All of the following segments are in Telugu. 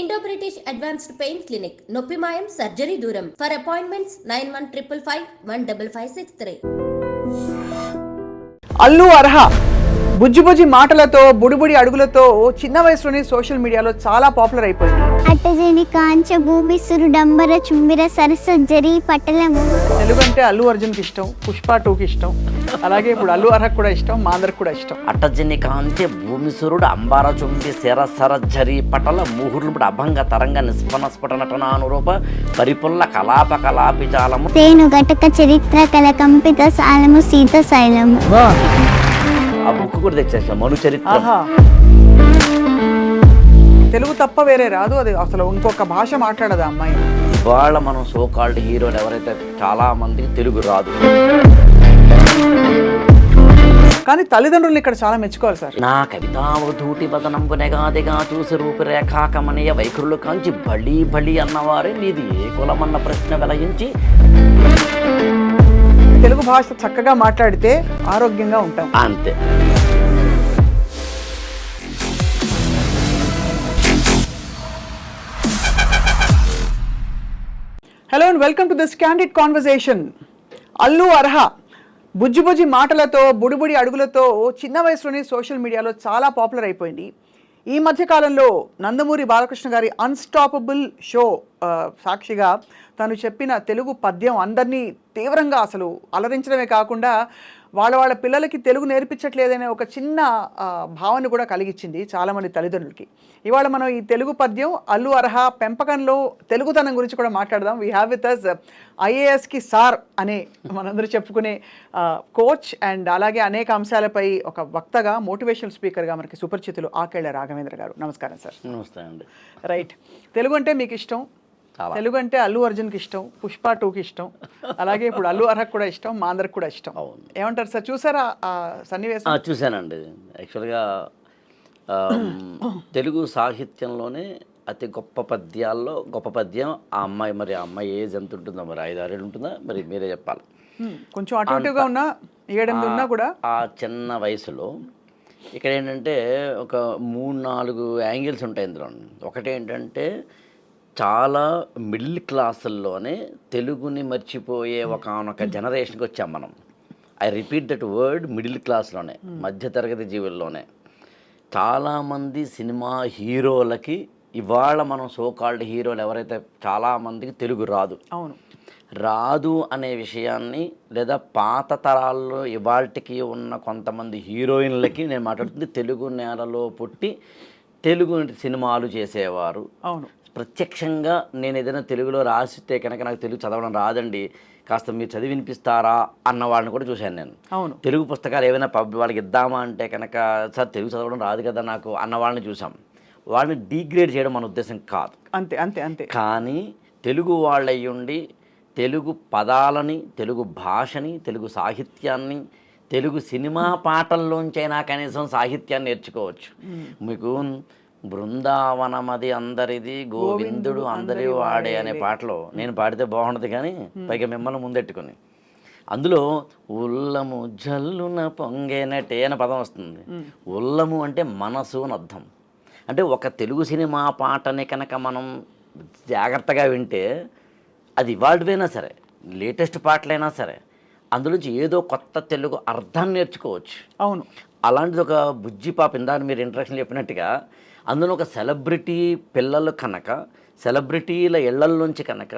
Indo British advanced pain clinic నొప్పి మాయం సర్జరీ దూరం ఫర్ అపాయింట్మెంట్స్ 9155515563. అల్లు అర్హ బుజ్జి బుజ్జి మాటలతో బుడిబుడి అడుగులతో చిన్న వయసులోనే సోషల్ మీడియాలో చాలా పాపులర్ అయిపోయింది. అట్టజని కాంచ భూమిసురు డంబర చుంబిర సరసజ్జరి పట్టలము. తెలుగు అంటే అల్లు అర్జున్కి ఇష్టం, పుష్ప 2కి ఇష్టం, అలాగే ఇప్పుడు అల్లు అర్హకు కూడా ఇష్టం, మా అందరికి కూడా ఇష్టం. అట్టజని కాంతి భూమిసురుడు అంబార చుంబి శరసరజ్జరి పటల ముహుర్లుపుడు అభంగ తరంగ నిస్పన స్ఫుట నటనానురూప పరిపుల్ల కలాప కలాపి జాలము తేను ఘటక చరిత్ర కల కంపిత సాలము సీత శైలము. ఆ బుక్ కూడా తెచ్చేసాం, మను చరిత్ర. తెలుగు తప్ప వేరే రాదు, అది అసలు ఇంకొక భాష మాట్లాడదు అమ్మాయి. ఇవాళ మనం సోకాల్డ్ హీరోలు ఎవరైతే చాలా మందికి తెలుగు రాదు, కానీ తల్లిదండ్రులు ఇక్కడ చాలా మెచ్చుకోవాలి సార్. నా కవితావధూటి వదనంబు నెగాదిగా చూసి రూపురేఖాకమనీయ వైఖరులు కాంచి బళి బళి అన్నవారే నీది ఏ కులమన్న ప్రశ్న వెలయించి తెలుగు భాష చక్కగా మాట్లాడితే ఆరోగ్యంగా ఉంటాం, అంతే. Hello and welcome to this candid conversation. Allu Arha బుజ్జి బుజ్జి మాటలతో బుడిబుడి అడుగులతో చిన్న వయసులోనే సోషల్ మీడియాలో చాలా పాపులర్ అయిపోయింది. ఈ మధ్యకాలంలో నందమూరి బాలకృష్ణ గారి అన్స్టాపబుల్ షో సాక్షిగా తను చెప్పిన తెలుగు పద్యం అందరినీ తీవ్రంగా అసలు అలరించడమే కాకుండా వాళ్ళ పిల్లలకి తెలుగు నేర్పించట్లేదనే ఒక చిన్న భావన కూడా కలిగించింది చాలామంది తల్లిదండ్రులకి. ఇవాళ మనం ఈ తెలుగు పద్యం అల్లు అర్హ పెంపకంలో తెలుగుతనం గురించి కూడా మాట్లాడదాం. వీ హ్యావ్ విత్ అస్ ఐఏఎస్కి సార్ అనే మనందరూ చెప్పుకునే కోచ్ అండ్ అలాగే అనేక అంశాలపై ఒక వక్తగా మోటివేషనల్ స్పీకర్గా మనకి సుపరిచితులు ఆకేళ్ల రాఘవేంద్ర గారు. నమస్కారం సార్. నమస్తే అండి. రైట్, తెలుగు అంటే మీకు ఇష్టం, తెలుగు అంటే అల్లు అర్జున్కి ఇష్టం, పుష్ప 2కి ఇష్టం, అలాగే ఇప్పుడు అల్లు అర్హకు కూడా ఇష్టం, మా అందరికి కూడా ఇష్టం. ఏమంటారు సార్, చూసారా ఆ సన్నివేశం? చూశానండి. యాక్చువల్గా తెలుగు సాహిత్యంలోనే అతి గొప్ప పద్యాల్లో గొప్ప పద్యం ఆ అమ్మాయి. మరి ఆ అమ్మాయి ఏజ్ ఎంత ఉంటుందో, మరి 5-6 ఏళ్ళు ఉంటుందా, మరి మీరే చెప్పాలి. కొంచెం అటుగా ఉన్నా 7-8 ఉన్నా కూడా ఆ చిన్న వయసులో ఇక్కడ ఏంటంటే ఒక 3-4 యాంగిల్స్ ఉంటాయి ఇందులో. ఒకటి ఏంటంటే చాలా మిడిల్ క్లాసుల్లోనే తెలుగుని మర్చిపోయే ఒకనొక జనరేషన్కి వచ్చాం మనం. I repeat that word, middle క్లాస్లోనే, మధ్యతరగతి జీవుల్లోనే చాలామంది సినిమా హీరోలకి ఇవాళ మనం సోకాల్డ్ హీరోలు ఎవరైతే చాలామందికి తెలుగు రాదు. అవును, రాదు అనే విషయాన్ని, లేదా పాత తరాల్లో ఇవాళకి ఉన్న కొంతమంది హీరోయిన్లకి నేను మాట్లాడుతుంది, తెలుగు నేలలో పుట్టి తెలుగు సినిమాలు చేసేవారు. అవును, ప్రత్యక్షంగా నేను ఏదైనా తెలుగులో రాసితే కనుక నాకు తెలుగు చదవడం రాదండి, కాస్త మీరు చదివి వినిపిస్తారా అన్న వాళ్ళని కూడా చూశాను నేను. అవును, తెలుగు పుస్తకాలు ఏమైనా వాళ్ళకి ఇద్దామా అంటే కనుక సార్ తెలుగు చదవడం రాదు కదా నాకు అన్న వాళ్ళని చూసాం. వాళ్ళని డీగ్రేడ్ చేయడం మన ఉద్దేశం కాదు. అంతే అంతే అంతే. కానీ తెలుగు వాళ్ళయ్యుండి తెలుగు పదాలని, తెలుగు భాషని, తెలుగు సాహిత్యాన్ని, తెలుగు సినిమా పాటల్లోంచైనా కనీసం సాహిత్యాన్ని నేర్చుకోవచ్చు. మీకు బృందావనమది అందరిది గోవిందుడు అందరి వాడే అనే పాటలో నేను పాడితే బాగుండదు, కానీ పైగా మిమ్మల్ని ముందెట్టుకుని అందులో ఉల్లము జల్లున పొంగేనటే అనే పదం వస్తుంది. ఉల్లము అంటే మనసు అని అర్థం. అంటే ఒక తెలుగు సినిమా పాటని కనుక మనం జాగ్రత్తగా వింటే, అది ఇవాళవైనా సరే, లేటెస్ట్ పాటలైనా సరే, అందులోంచి ఏదో కొత్త తెలుగు అర్థాన్ని నేర్చుకోవచ్చు. అవును, అలాంటిది ఒక బుజ్జి పాప ఇందాక మీరు ఇంట్రడక్షన్ చెప్పినట్టుగా అందులో ఒక సెలబ్రిటీ పిల్లలు కనుక, సెలబ్రిటీల ఇళ్లల్లోంచి కనుక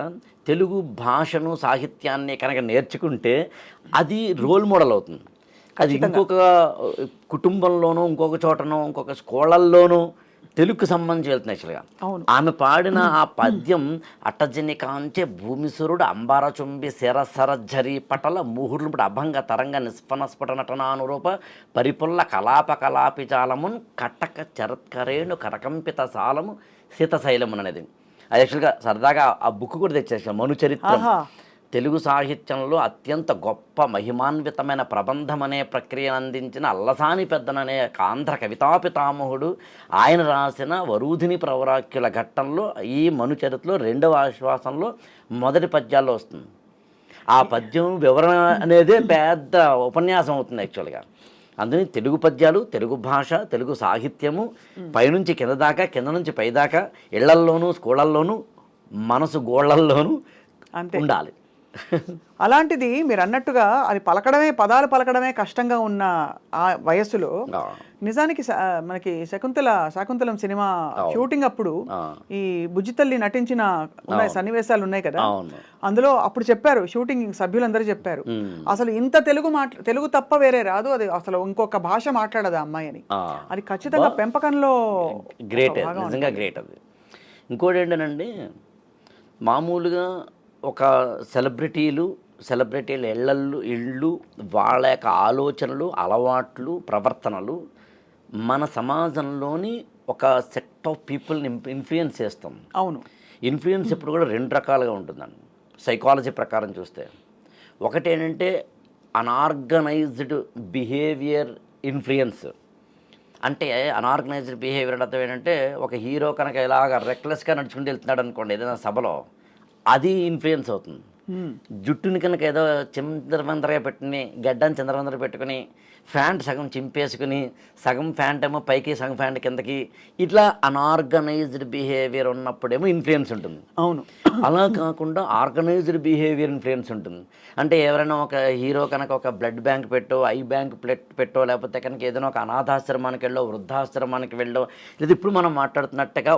తెలుగు భాషను, సాహిత్యాన్ని కనుక నేర్చుకుంటే అది రోల్ మోడల్ అవుతుంది. అది ఇంకొక కుటుంబంలోనూ, ఇంకొక చోటనో, ఇంకొక స్కూళ్ళల్లోనూ తెలుగుకు సంబంధించి వెళ్తుంది. యాక్చువల్గా ఆమె పాడిన ఆ పద్యం అట్టజని కాంచె భూమిసురుడు అంబార చుంబి శరసరజ్జరి పటల ముహుర్లుపుడు అభంగ తరంగ నిస్పన స్ఫుట నటనానురూప పరిపుల్ల కలాప కలాపి జాలమున్ కట్టక చరత్కరేణు కరకంపిత సాలము సీతశైలమున్ అనేది. అది యాక్చువల్గా సరదాగా ఆ బుక్ కూడా తెచ్చేసాం, మను చరిత్ర. తెలుగు సాహిత్యంలో అత్యంత గొప్ప మహిమాన్వితమైన ప్రబంధం అనే ప్రక్రియను అందించిన అల్లసాని పెద్దననే ఆంధ్ర కవితాపితామహుడు ఆయన రాసిన వరూధిని ప్రవరాఖ్యుల ఘట్టంలో ఈ మను చరిత్రలో 2వ ఆశ్వాసంలో మొదటి పద్యాల్లో వస్తుంది. ఆ పద్యం వివరణ అనేదే పెద్ద ఉపన్యాసం అవుతుంది యాక్చువల్గా. అందుకని తెలుగు పద్యాలు, తెలుగు భాష, తెలుగు సాహిత్యము పైనుంచి కింద దాకా, కింద నుంచి పై దాకా, ఇళ్లల్లోనూ స్కూళ్ళల్లోనూ మనసు గోళ్లల్లోనూ అంతే ఉండాలి. అలాంటిది మీరు అన్నట్టుగా అది పదాలు పలకడమే కష్టంగా ఉన్న ఆ వయస్సులో నిజానికి మనకి శాకుంతలం సినిమా షూటింగ్ అప్పుడు ఈ బుజ్జితల్లి నటించిన సన్నివేశాలు ఉన్నాయి కదా, అందులో అప్పుడు చెప్పారు, షూటింగ్ సభ్యులందరూ చెప్పారు, అసలు ఇంత తెలుగు తప్ప వేరే రాదు, అది అసలు ఇంకొక భాష మాట్లాడదు ఆ అమ్మాయి అని. అది ఖచ్చితంగా పెంపకంలో గ్రేట్, నిజంగా గ్రేట్. అది ఇంకోటి ఏంటనండి, మామూలుగా ఒక సెలబ్రిటీల ఇళ్ళు వాళ్ళ యొక్క ఆలోచనలు, అలవాట్లు, ప్రవర్తనలు మన సమాజంలోని ఒక సెట్ ఆఫ్ పీపుల్ని ఇన్ఫ్లుయెన్స్ చేస్తాం. అవును, ఇన్ఫ్లుయెన్స్ ఇప్పుడు కూడా 2 రకాలుగా ఉంటుందండి సైకాలజీ ప్రకారం చూస్తే. ఒకటి ఏంటంటే అన్ఆర్గనైజ్డ్ బిహేవియర్ ఇన్ఫ్లుయెన్స్. అంటే అన్ఆర్గనైజ్డ్ బిహేవియర్ అర్థం ఏంటంటే, ఒక హీరో కనుక ఇలాగ రెక్లెస్గా నడుచుకుంటూ వెళ్తున్నాడు అనుకోండి ఏదైనా సభలో, అది ఇన్ఫ్లుయెన్స్ అవుతుంది. జుట్టుని కనుక ఏదో చిందరవందరగా పెట్టుకుని, గడ్డని చిందరవందర పెట్టుకుని, ఫ్యాంట్ సగం చింపేసుకుని, సగం ఫ్యాంట్ ఏమో పైకి సగం ఫ్యాంట్ కిందకి, ఇట్లా అన్ఆర్గనైజ్డ్ బిహేవియర్ ఉన్నప్పుడేమో ఇన్ఫ్లుయెన్స్ ఉంటుంది. అవును, అలా కాకుండా ఆర్గనైజ్డ్ బిహేవియర్ ఇన్ఫ్లుయెన్స్ ఉంటుంది. అంటే ఎవరైనా ఒక హీరో కనుక ఒక బ్లడ్ బ్యాంక్ పెట్టో, ఐ బ్యాంక్ పెట్టో, లేకపోతే కనుక ఏదైనా ఒక అనాథాశ్రమానికి వెళ్ళో, వృద్ధాశ్రమానికి వెళ్ళో, లేదా ఇప్పుడు మనం మాట్లాడుతున్నట్టుగా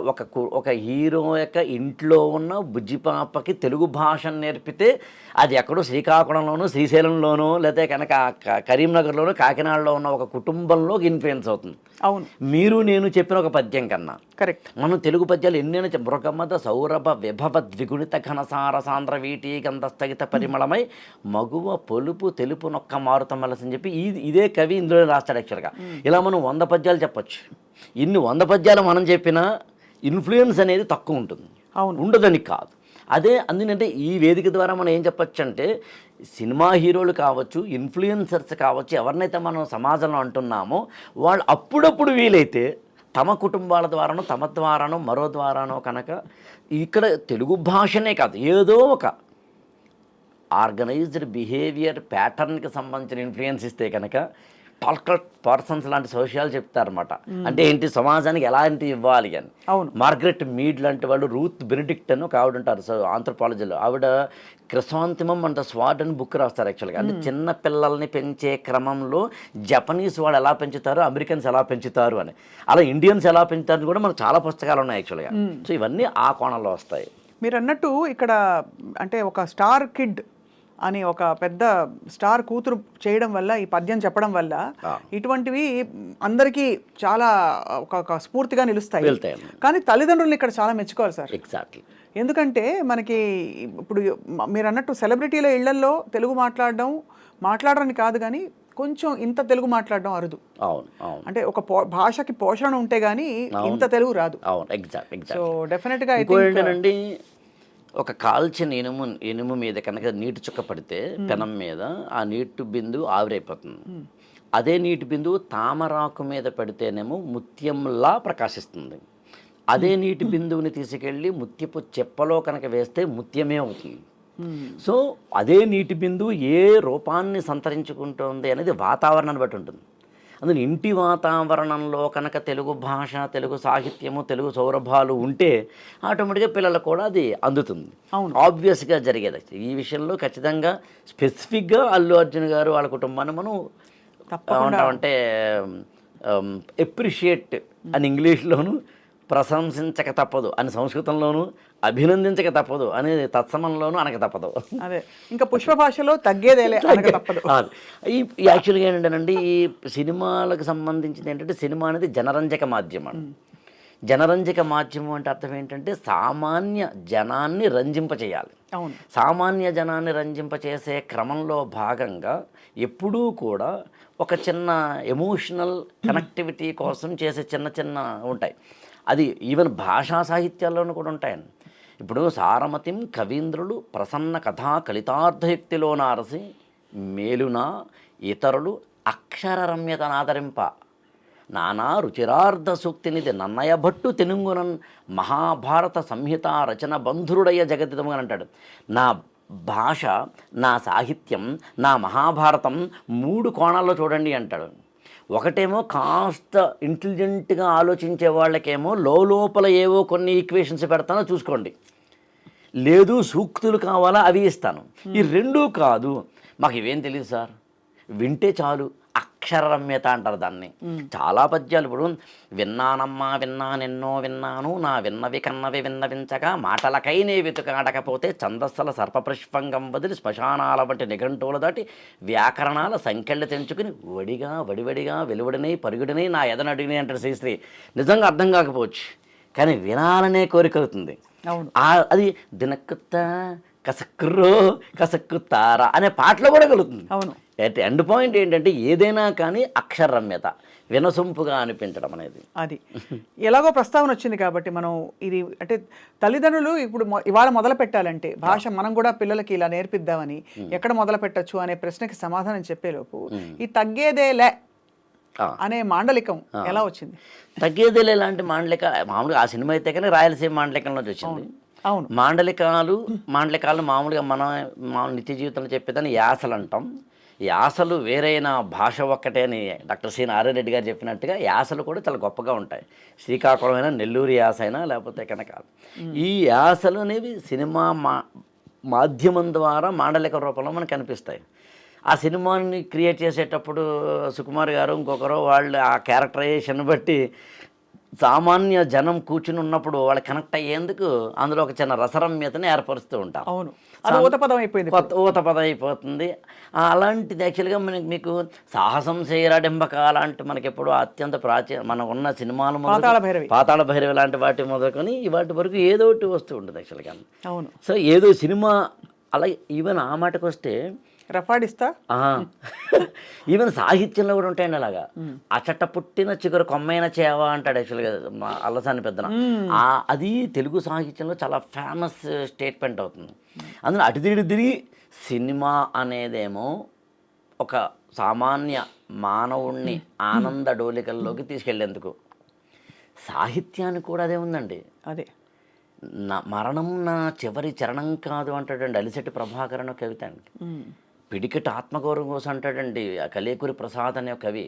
ఒక హీరో యొక్క ఇంట్లో ఉన్న బుజ్జి పాపకి తెలుగు భాషను నేర్పితే అది ఎక్కడో శ్రీకాకుళంలోనూ, శ్రీశైలంలోనూ, లేకపోతే కనుక కరీంనగర్లోనూ, కాకినాడలో ఉన్న ఒక కుటుంబంలోకి ఇన్ఫ్లుయెన్స్ అవుతుంది. అవును, మీరు నేను చెప్పిన ఒక పద్యం కన్నా కరెక్ట్. మనం తెలుగు పద్యాలు ఎన్నైనా మృగమద సౌరభ విభవ ద్విగుణిత ఘనసార సాంద్ర వీటి గంధస్థగిత పరిమళమై మగువ పొలుపు తెలుపు నొక్క మారుతం వలసని చెప్పి ఇదే కవి ఇందులో రాస్తాడు యాక్చువల్గా. ఇలా మనం 100 పద్యాలు చెప్పొచ్చు. ఇన్ని 100 పద్యాలు మనం చెప్పినా ఇన్ఫ్లుయెన్స్ అనేది తక్కువ ఉంటుంది. అవును, ఉండదని కాదు. అదే అందుకంటే ఈ వేదిక ద్వారా మనం ఏం చెప్పచ్చు అంటే, సినిమా హీరోలు కావచ్చు, ఇన్ఫ్లుయెన్సర్స్ కావచ్చు, ఎవరినైతే మనం సమాజంలో అంటున్నామో వాళ్ళు అప్పుడప్పుడు వీలైతే తమ కుటుంబాల ద్వారానో, తమ ద్వారానో, మరో ద్వారానో కనుక ఇక్కడ తెలుగు భాషనే కాదు, ఏదో ఒక ఆర్గనైజ్డ్ బిహేవియర్ ప్యాటర్న్కి సంబంధించిన ఇన్ఫ్లుయెన్స్ ఇస్తే కనుక టాల్కట్ పర్సన్స్ లాంటి సోషల్ చెప్తారన్నమాట. అంటే ఏంటి, సమాజానికి ఎలాంటి ఇవ్వాలి అని. అవును, మార్గరెట్ మీడ్ లాంటి వాళ్ళు, రూత్ బెనిడిక్ట్ అని ఒక ఆవిడ ఉంటారు ఆంథ్రోపాలజీలో, ఆవిడ క్రిసాంతిమం అండ్ ద స్వాడ్ అని బుక్ రాస్తారు యాక్చువల్గా. అంటే చిన్న పిల్లల్ని పెంచే క్రమంలో జపనీస్ వాళ్ళు ఎలా పెంచుతారు, అమెరికన్స్ ఎలా పెంచుతారు అని, అలా ఇండియన్స్ ఎలా పెంచుతారని కూడా మనకు చాలా పుస్తకాలు ఉన్నాయి యాక్చువల్గా. సో ఇవన్నీ ఆ కోణంలో వస్తాయి. మీరు అన్నట్టు ఇక్కడ అంటే ఒక స్టార్ కిడ్ అని ఒక పెద్ద స్టార్ కూతురు చేయడం వల్ల, ఈ పద్యం చెప్పడం వల్ల ఇటువంటివి అందరికీ చాలా ఒక స్ఫూర్తిగా నిలుస్తాయి. కానీ తల్లిదండ్రులను ఇక్కడ చాలా మెచ్చుకోవాలి సార్. ఎగ్జాక్ట్లీ. ఎందుకంటే మనకి ఇప్పుడు మీరు అన్నట్టు సెలబ్రిటీల ఇళ్లల్లో తెలుగు మాట్లాడరని కాదు, కానీ కొంచెం ఇంత తెలుగు మాట్లాడడం అరుదు. అవును, అవును. అంటే ఒక భాషకి పోషణ ఉంటే గానీ ఇంత తెలుగు రాదు. అవును, ఎగ్జాక్ట్. సో డెఫినెట్గా ఏంటండి, ఒక కాల్చిన ఇనుము మీద కనుక నీటి చుక్క పడితే పెనం మీద ఆ నీటి బిందు ఆవిరైపోతుంది. అదే నీటి బిందువు తామరాకు మీద పెడితేనేమో ముత్యంలా ప్రకాశిస్తుంది. అదే నీటి బిందువుని తీసుకెళ్ళి ముత్యపు చెప్పలో కనుక వేస్తే ముత్యమే అవుతుంది. సో అదే నీటి బిందువు ఏ రూపాన్ని సంతరించుకుంటుంది అనేది వాతావరణాన్ని బట్టి ఉంటుంది. అందులో ఇంటి వాతావరణంలో కనుక తెలుగు భాష, తెలుగు సాహిత్యము, తెలుగు సౌరభాలు ఉంటే ఆటోమేటిక్గా పిల్లలకు కూడా అది అందుతుంది. ఆబ్వియస్గా జరిగేది. ఈ విషయంలో ఖచ్చితంగా స్పెసిఫిక్గా అల్లు అర్జున్ గారు వాళ్ళ కుటుంబాన్ని మనం అంటే ఎప్రిషియేట్ అని ఇంగ్లీష్లోను, ప్రశంసించక తప్పదు అని సంస్కృతంలోను, అభినందించక తప్పదు అనేది తత్సమంలోనూ అనక తప్పదు. అదే ఇంకా పుష్ప భాషలో తగ్గేదేలే తప్పదు. ఈ యాక్చువల్గా ఏంటంటేనండి, ఈ సినిమాలకు సంబంధించింది ఏంటంటే, సినిమా అనేది జనరంజక మాధ్యమం. జనరంజక మాధ్యమం అంటే అర్థం ఏంటంటే, సామాన్య జనాన్ని రంజింపచేయాలి. సామాన్య జనాన్ని రంజింపచేసే క్రమంలో భాగంగా ఎప్పుడూ కూడా ఒక చిన్న ఎమోషనల్ కనెక్టివిటీ కోసం చేసే చిన్న ఉంటాయి. అది ఈవెన్ భాషా సాహిత్యాల్లోనూ కూడా ఉంటాయండి. ఇప్పుడు సారమతిం కవీంద్రులు ప్రసన్న కథా కలితార్థయుక్తిలో నారసి మేలున ఇతరులు అక్షర రమ్యతనాదరింప నానా రుచిరార్థ సూక్తినిది నన్నయభట్టు తెనుంగునన్ మహాభారత సంహిత రచన బంధురుడయ్య జగతిదము అని అంటాడు. నా భాష, నా సాహిత్యం, నా మహాభారతం 3 కోణాల్లో చూడండి అంటాడు. ఒకటేమో కాస్త ఇంటెలిజెంట్గా ఆలోచించే వాళ్ళకేమో లోపల ఏవో కొన్ని ఈక్వేషన్స్ పెడతానో చూసుకోండి, లేదు సూక్తులు కావాలా అవి ఇస్తాను. ఈ రెండూ కాదు, మాకు ఇవేం తెలియదు సార్, వింటే చాలు, అక్షరరమ్యత అంటారు దాన్ని. చాలా పద్యాలు ఇప్పుడు విన్నానమ్మా విన్నానెన్నో విన్నాను, నా విన్నవి కన్నవి విన్నవించగా మాటలకై నే వెతుకాడకపోతే ఛందస్సుల సర్పపుష్పంగం వదిలి శ్మశానాల వంటి నిఘంటువుల దాటి వ్యాకరణాల సంఖ్యలు తెంచుకుని వడివడిగా వెలువడినై పరుగుడినై నా ఎదనడిగినాయి అంటారు శ్రీశ్రీ. నిజంగా అర్థం కాకపోవచ్చు, కానీ వినాలనే కోరిక అవుతుంది. అది దినక్కుత్త కసక్కుతారా అనే పాటలో కూడా కలుగుతుంది. అవును. ఎండ్ పాయింట్ ఏంటంటే ఏదైనా కానీ అక్షరరమ్యత, వినసొంపుగా అనిపించడం అనేది. అది ఎలాగో ప్రస్తావన వచ్చింది కాబట్టి మనం ఇది అంటే తల్లిదండ్రులు ఇప్పుడు ఇవాళ మొదలు పెట్టాలంటే భాష మనం కూడా పిల్లలకి ఇలా నేర్పిద్దామని ఎక్కడ మొదలు పెట్టచ్చు అనే ప్రశ్నకి సమాధానం చెప్పేలోపు ఈ తగ్గేదేలే అనే మాండలికం ఎలా వచ్చింది? తగ్గేదేలే లాంటి మాండలిక మామూలుగా ఆ సినిమా అయితే కానీ రాయలసీమ మాండలికంలోంచి వచ్చింది. అవును. మాండలికాలు మామూలుగా మనం నిత్య జీవితంలో చెప్పేదాన్ని యాసలు అంటాం. యాసలు వేరైన భాష ఒక్కటే అని డాక్టర్ సి నారాయణ రెడ్డి గారు చెప్పినట్టుగా యాసలు కూడా చాలా గొప్పగా ఉంటాయి. శ్రీకాకుళం అయినా, నెల్లూరు యాస అయినా, లేకపోతే కనుక ఈ యాసలు అనేవి సినిమా మాధ్యమం ద్వారా మాండలిక రూపంలో మనకు కనిపిస్తాయి. ఆ సినిమాని క్రియేట్ చేసేటప్పుడు సుకుమార్ గారు ఇంకొకరు వాళ్ళు ఆ క్యారెక్టరైజేషన్ బట్టి సామాన్య జనం కూర్చుని ఉన్నప్పుడు వాళ్ళు కనెక్ట్ అయ్యేందుకు అందులో ఒక చిన్న రసరమ్యతని ఏర్పరుస్తూ ఉంటాం. అవును, అది ఊతపదం అయిపోయింది, ఊతపదం అయిపోతుంది. అలాంటిది యాక్చువల్గా మీకు సాహసం చేయరాడింబక అలాంటి మనకి ఎప్పుడు అత్యంత మనకు ఉన్న సినిమాలు పాతాళ భైరవి లాంటి వాటి మొదలుకొని వాటి వరకు ఏదో ఒకటి వస్తూ ఉంటుంది యాక్చువల్గా. అవును. సో ఏదో సినిమా అలా ఈవెన్ ఆ మాటకు వస్తే రఫాడిస్తా ఈవెన్ సాహిత్యంలో కూడా ఉంటాయండి అలాగా. అచట పుట్టిన చిగురు కొమ్మైన చేవ అంటాడు యాక్చువల్గా మా అల్లసాని పెద్దన. అది తెలుగు సాహిత్యంలో చాలా ఫేమస్ స్టేట్మెంట్ అవుతుంది. అందులో అటు తిరిగి సినిమా అనేదేమో ఒక సామాన్య మానవుణ్ణి ఆనంద డోలికల్లోకి తీసుకెళ్లేందుకు, సాహిత్యానికి కూడా అదే ఉందండి. అదే మరణం నా చివరి చరణం కాదు అంటాడండి అలిశెట్టి ప్రభాకరన్ కవిత అండి. పిడికెట్ ఆత్మగౌరవం కోసం అంటాడండి కలేకూరి ప్రసాద్ అనే కవి.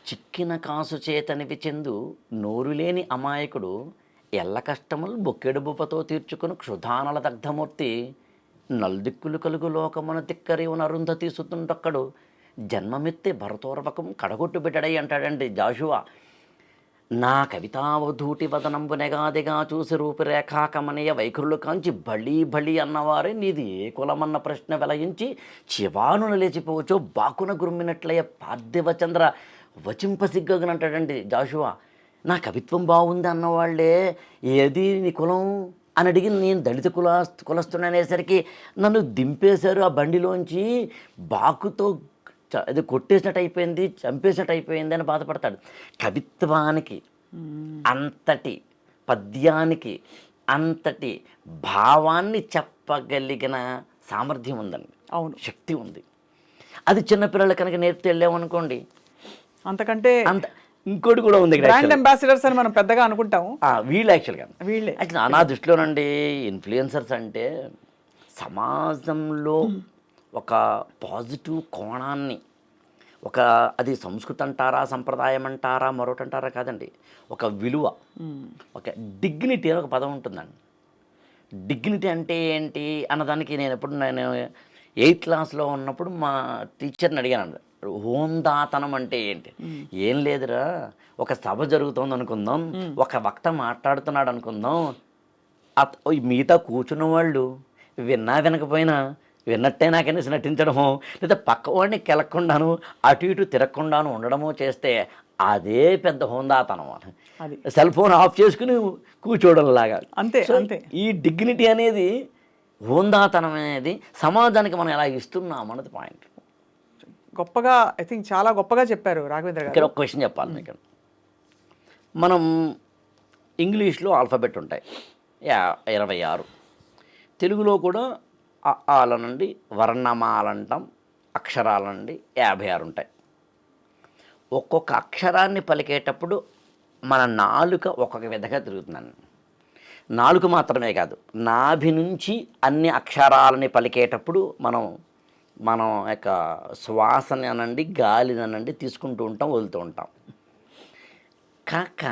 చిక్కిన కాసు చేతనివి చెందు నోరు లేని అమాయకుడు ఎల్ల కష్టములు బొక్కెడు బుపతో తీర్చుకుని క్షుధానల దగ్ధమూర్తి నల్దిక్కులు కలుగు లోకమున తిక్కరివున అరుంధతి సుతుండొక్కడు జన్మమెత్తి భరతోర్వకం కడగొట్టు బిడ్డడై అంటాడండి జాషువా. నా కవితావధూటి వదనంబు నెగాదిగా చూసి రూపురేఖా కమనీయ వైఖరులు కాంచి బళీ అన్నవారే నీది ఏ కులమన్న ప్రశ్న వెలయించి చివానున లేచిపోవచ్చో బాకున గురుమినట్లయ్య పార్థివచంద్ర వచింపసిగ్గనంటాడండి జాషువా. నా కవిత్వం బాగుంది అన్నవాళ్లే ఏది నీ కులం అని అడిగి నేను దళిత కులస్తున్ననేసరికి నన్ను దింపేశారు ఆ బండిలోంచి, బాకుతో అది కొట్టేసినట్టు అయిపోయింది, చంపేసినట్టు అయిపోయింది అని బాధపడతాడు. కవిత్వానికి అంతటి, పద్యానికి అంతటి భావాన్ని చెప్పగలిగిన సామర్థ్యం ఉందండి. అవును, శక్తి ఉంది. అది చిన్నపిల్లలు కనుక నేర్పితే వెళ్ళామనుకోండి అంతకంటే ఇంకోటి కూడా ఉంది. బ్రాండ్ అంబాసిడర్స్ అని మనం పెద్దగా అనుకుంటాము, వీళ్ళు యాక్చువల్గా నా దృష్టిలోనండి ఇన్ఫ్లుయెన్సర్స్ అంటే సమాజంలో ఒక పాజిటివ్ కోణాన్ని, అది సంస్కృతి అంటారా, సంప్రదాయం అంటారా, మరొకటి అంటారా కాదండి, ఒక విలువ, ఒక డిగ్నిటీ అని ఒక పదం ఉంటుందండి. డిగ్నిటీ అంటే ఏంటి అన్నదానికి నేను 8th క్లాస్లో ఉన్నప్పుడు మా టీచర్ని అడిగాను, హోందాతనం అంటే ఏంటి? ఏం లేదురా, ఒక సభ జరుగుతోంది అనుకుందాం, ఒక వక్త మాట్లాడుతున్నాడు అనుకుందాం, మిగతా కూర్చున్న వాళ్ళు విన్నా వినకపోయినా విన్నట్టే నాకనేసి నటించడమో, లేదా పక్కవాడిని కెలక్కుండాను అటు ఇటు తిరగకుండాను ఉండడమో చేస్తే అదే పెద్ద హోందాతనం. సెల్ ఫోన్ ఆఫ్ చేసుకుని కూర్చోవడం లాగా. అంతే అంతే. ఈ డిగ్నిటీ అనేది, హోందాతనం అనేది సమాజానికి మనం ఎలా ఇస్తున్నాం అన్నది పాయింట్. గొప్పగా ఐ థింక్ చాలా గొప్పగా చెప్పారు రాఘవేంద్ర గారు. ఇక్కడ ఒక క్వశ్చన్ చెప్పాలి మీకు. మనం ఇంగ్లీష్లో ఆల్ఫాబెట్ ఉంటాయి 26, తెలుగులో కూడా ఆల నుండి వర్ణమాలంటాం, అక్షరాల నుండి 56 ఉంటాయి. ఒక్కొక్క అక్షరాన్ని పలికేటప్పుడు మన నాలుక ఒక్కొక్క విధంగా తిరుగుతుందండి. నాలుక మాత్రమే కాదు, నాభి నుంచి అన్ని అక్షరాలని పలికేటప్పుడు మనం మనం యొక్క శ్వాసని అనండి, గాలిని అనండి తీసుకుంటూ ఉంటాం, వదులుతూ ఉంటాం. కాక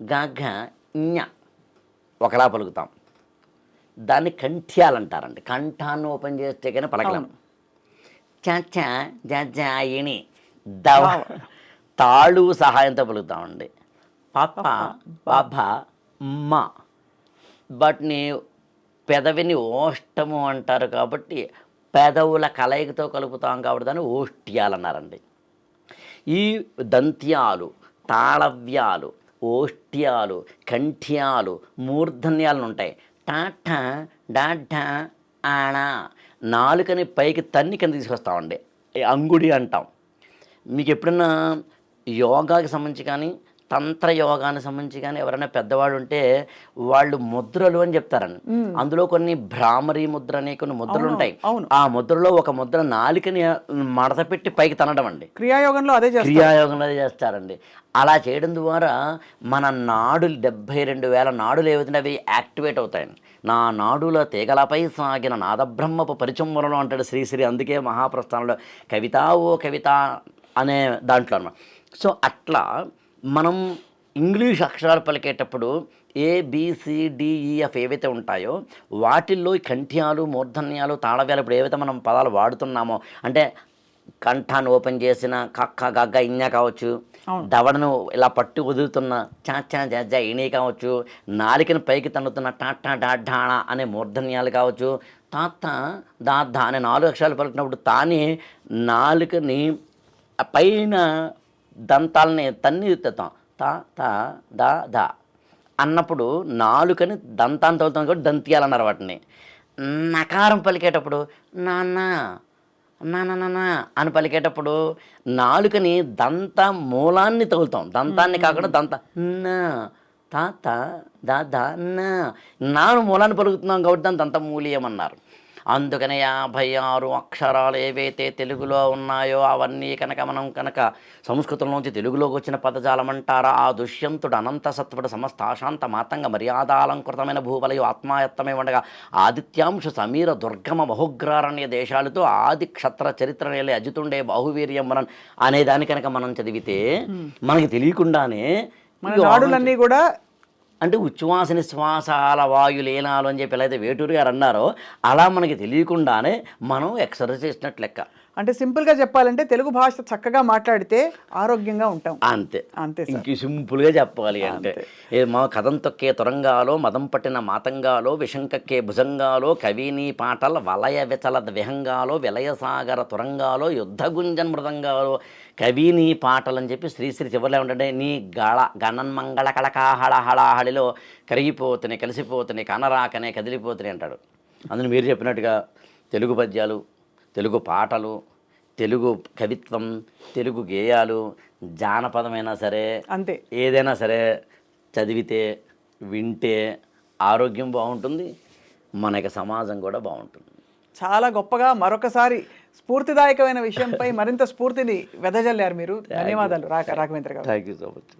గగ ఞ ఒకలా పలుకుతాం. దాన్ని కంఠ్యాలు అంటారండి. కంఠాన్ని ఓపెన్ చేస్తే కానీ పలకలేం. చ జజాయిని దవ తాళు సహాయంతో పలుకుతామండి. పప పభ మ వాటిని పెదవిని ఓష్టము అంటారు కాబట్టి పెదవుల కలయికతో కలుపుతాం కాబట్టి దాన్ని ఓష్ట్యాలు అన్నారండి. ఈ దంత్యాలు, తాళవ్యాలు, ఓష్ట్యాలు, కంఠ్యాలు, మూర్ధన్యాలు ఉంటాయి. టాట డాఢ ఆణ నాలుకని పైకి తన్ని కింద తీసుకొస్తామండి. అంగుడి అంటాం. మీకు ఎప్పుడన్నా యోగాకి సంబంధించి కానీ తంత్ర యోగానికి సంబంధించి కానీ ఎవరైనా పెద్దవాడు ఉంటే వాళ్ళు ముద్రలు అని చెప్తారండి. అందులో కొన్ని భ్రామరీ ముద్ర అనే కొన్ని ముద్రలు ఉంటాయి. ఆ ముద్రలో ఒక ముద్ర నాలుకని మడత పెట్టి పైకి తనడం అండి. క్రియాయోగంలో అదే చేస్తారండి. అలా చేయడం ద్వారా మన నాడులు 72,000 నాడులు ఏవైతే అవి యాక్టివేట్ అవుతాయండి. నా నాడుల తీగలపై సాగిన నాదబ్రహ్మపు పరిచంవరంలో అంటాడు శ్రీశ్రీ. అందుకే మహాప్రస్థానంలో కవిత ఓ కవిత అనే దాంట్లో అన్నమాట. సో అట్లా మనం ఇంగ్లీష్ అక్షరాలు పలికేటప్పుడు ABCDEF ఏవైతే ఉంటాయో వాటిల్లో ఈ కంఠ్యాలు, మూర్ధన్యాలు, తాళవ్యాలు ఇప్పుడు ఏవైతే మనం పదాలు వాడుతున్నామో అంటే కంఠాన్ని ఓపెన్ చేసిన కక్క గగ్గ ఇన్య కావచ్చు, దవడను ఇలా పట్టు వదులుతున్న చాచా జజ్జ ఇణి కావచ్చు, నాలికను పైకి తన్నుతున్న టాటా డాఢాణ అనే మూర్ధన్యాలు కావచ్చు, తాత దాధ అనే 4 అక్షరాలు పలికినప్పుడు తాని నాలుకని పైన దంతాలని తన్ని ఎత్తుతాం. తా తా దా దా అన్నప్పుడు నాలుకని దంతాన్ని తగులుతాం కాబట్టి దంత్యాలు అన్నారు వాటిని. నకారం పలికేటప్పుడు నాన్న నాన్న అని పలికేటప్పుడు నాలుకని దంత మూలాన్ని తగులుతాం. దంతాన్ని కాకుండా దంత నా తాత దాదా నాను మూలాన్ని పలుకుతున్నాం కాబట్టి దాన్ని దంతమూలియం అన్నారు. అందుకనే 56 అక్షరాలు ఏవైతే తెలుగులో ఉన్నాయో అవన్నీ మనం సంస్కృతంలోంచి తెలుగులోకి వచ్చిన పదజాలం అంటారా. ఆ దుష్యంతుడు అనంత సత్వుడు సమస్త ఆశాంత మాతంగ మర్యాదాలంకృతమైన భూవలయు ఆత్మాయత్తమే ఉండగా ఆదిత్యాంశు సమీర దుర్గమ బహుగ్రారణ్య దేశాలతో ఆది క్షత్ర చరిత్ర నేలే అజితుండే బాహువీర్యం మనం అనేదాన్ని మనం చదివితే మనకి తెలియకుండానే నాడులన్నీ కూడా అంటే ఉచ్ఛ్వాస నిశ్వాసాల వాయులీనాలు అని చెప్పి ఎలా అయితే వేటూరు గారు అన్నారో అలా మనకి తెలియకుండానే మనం ఎక్సర్సైజ్ చేసినట్లు లెక్క. అంటే సింపుల్గా చెప్పాలంటే తెలుగు భాష చక్కగా మాట్లాడితే ఆరోగ్యంగా ఉంటాం. అంతే అంతే. ఇంక సింపుల్గా చెప్పాలి అంటే మా కథం తొక్కే తురంగాలో, మదం పట్టిన మాతంగాలో, విషం కక్కే భుజంగాలో, కవిని పాటల వలయ విచల విహంగాలో, విలయసాగర తురంగాలో, యుద్ధగుంజన్ మృదంగాలో, కవిని పాటలు అని చెప్పి శ్రీశ్రీ చివరిలో ఏమంటే నీ గణన్మంగళ కళకాహళహళాహళిలో కరిగిపోతున్నాయి, కలిసిపోతున్నాయి, కనరాకనే కదిలిపోతున్నాయి అంటాడు. అందులో మీరు చెప్పినట్టుగా తెలుగు పద్యాలు, తెలుగు పాటలు, తెలుగు కవిత్వం, తెలుగు గేయాలు, జానపదమైనా సరే అంతే ఏదైనా సరే చదివితే వింటే ఆరోగ్యం బాగుంటుంది, మనకి సమాజం కూడా బాగుంటుంది. చాలా గొప్పగా మరొకసారి స్ఫూర్తిదాయకమైన విషయంపై మరింత స్ఫూర్తిని వెదజల్లారు మీరు. ధన్యవాదాలు రాఘవేంద్ర గారు. Thank you so much.